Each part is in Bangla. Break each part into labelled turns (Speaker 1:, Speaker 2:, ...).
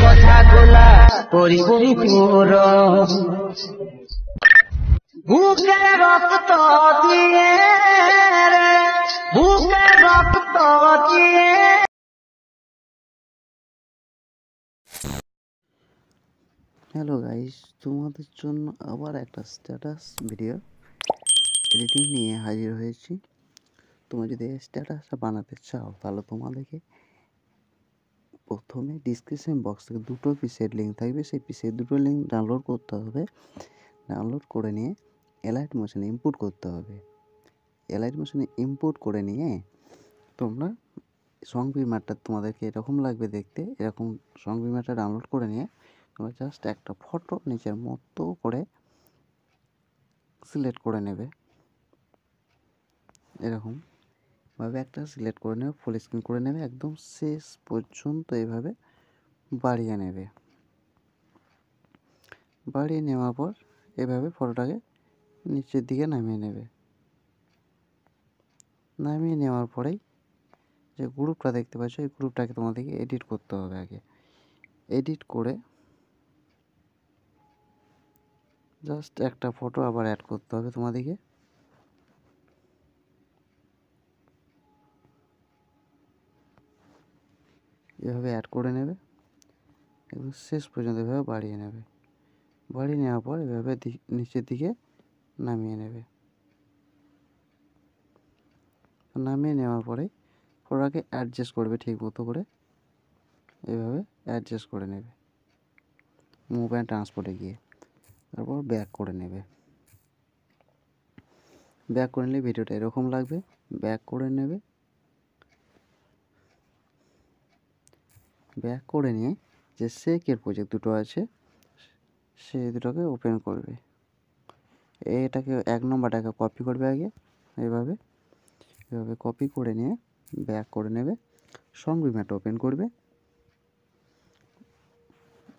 Speaker 1: কথাগুলা পরিপূর বুকে রক্ত দিয়ে বুকে রক্ত দিয়ে।
Speaker 2: হ্যালো গাইস, তোমাদের জন্য আবার একটা স্ট্যাটাস ভিডিও এডিটিং নিয়ে হাজির হয়েছি। তোমরা যদি স্ট্যাটাসটা বানাতে চাও তাহলে তোমাদেরকে প্রথমে ডিসক্রিপশন বক্স থেকে দুটো পিসের লিঙ্ক থাকবে, সেই পিসের দুটো লিঙ্ক ডাউনলোড করতে হবে। ডাউনলোড করে নিয়ে এলাইট মোশনে ইম্পোর্ট করতে হবে। এলাইট মোশনে ইম্পোর্ট করে নিয়ে তোমরা সং বিমারটা তোমাদেরকে এরকম লাগবে দেখতে। এরকম সং বিমারটা ডাউনলোড করে নিয়ে তোমরা জাস্ট একটা ফটো নিচের মতো করে সিলেক্ট করে নেবে। এরকমভাবে একটা সিলেক্ট করে নেবে, ফুল স্ক্রিন করে নেবে, একদম শেষ পর্যন্ত এইভাবে বাড়িয়ে নেবে। বাড়িয়ে নেওয়ার পর এভাবে ফটোটাকে নিচের দিকে নামিয়ে নেবে। নামিয়ে নেওয়ার পরেই যে গ্রুপটা দেখতে পাচ্ছ, এই গ্রুপটাকে তোমাদেরকে এডিট করতে হবে। আগে এডিট করে জাস্ট একটা ফটো আবার অ্যাড করতে হবে তোমাদেরকে। এভাবে অ্যাড করে নেবে, একদম শেষ পর্যন্ত এভাবে বাড়িয়ে নেবে। বাড়িয়ে নেওয়ার পর এভাবে নিচের দিকে নামিয়ে নেবে। নামিয়ে নেওয়ার পরে ফটোটাকে অ্যাডজাস্ট করবে ঠিক মতো করে, এভাবে অ্যাডজাস্ট করে নেবে। মুভ অ্যান্ড ট্রান্সপোর্টে গিয়ে তারপর ব্যাক করে নেবে। ব্যাক করে নিলে ভিডিওটা এরকম লাগবে। ব্যাক করে নেবে। ব্যাক করে নিয়ে যে শেকের প্রজেক্ট দুটো আছে সেই দুটোকে ওপেন করবে। এটাকে 1 নম্বরটাকে কপি করবে আগে, এভাবে কপি করে নিয়ে ব্যাক করে নেবে। সং বিমারটা ওপেন করবে।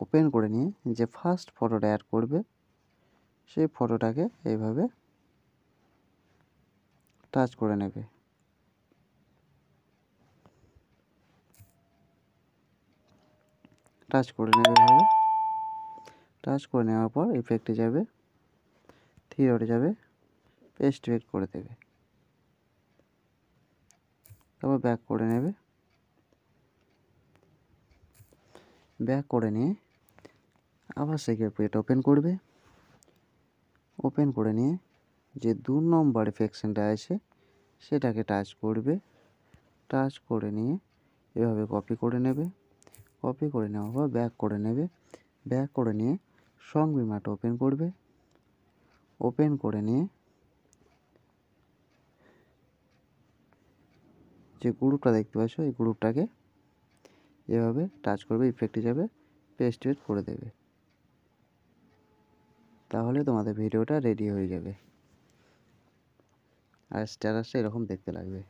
Speaker 2: ওপেন করে নিয়ে যে ফার্স্ট ফটোটা অ্যাড করবে সেই ফটোটাকে এইভাবে টাচ করে নেবে। টাচ করে নেবে এভাবে। টাচ করে নেওয়ার পর ইফেক্টে যাবে, থ্রি ডটে যাবে, পেস্ট ইফেক্ট করে দেবে। তারপর ব্যাক করে নেবে। ব্যাক করে নিয়ে আবার সেকেন্ড পেজ ওপেন করবে। ওপেন করে নিয়ে যে 2 নম্বর সেকশনটা আছে সেটাকে টাচ করবে। টাচ করে নিয়ে এভাবে কপি করে নেবে। কপি করে নেওয়ার পর ব্যাক করে নেবে। ব্যাক করে নিয়ে সং বিমারটা ওপেন করবে। ওপেন করে নিয়ে যে গ্রুপটা দেখতে পাচ্ছ এই গ্রুপটাকে এভাবে টাচ করবে, ইফেক্টে যাবে, পেস্ট করে দেবে। তাহলে তোমাদের ভিডিওটা রেডি হয়ে যাবে। আর স্ট্যাটাসটা এরকম দেখতে লাগবে।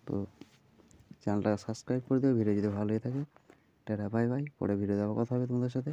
Speaker 2: তো চ্যানেলটা সাবস্ক্রাইব করে দেবে। ভিডিও যদি ভালো হয়ে থাকে টাটা বাই বাই। পরে ভিডিও দেওয়ার কথা হবে তোমাদের সাথে।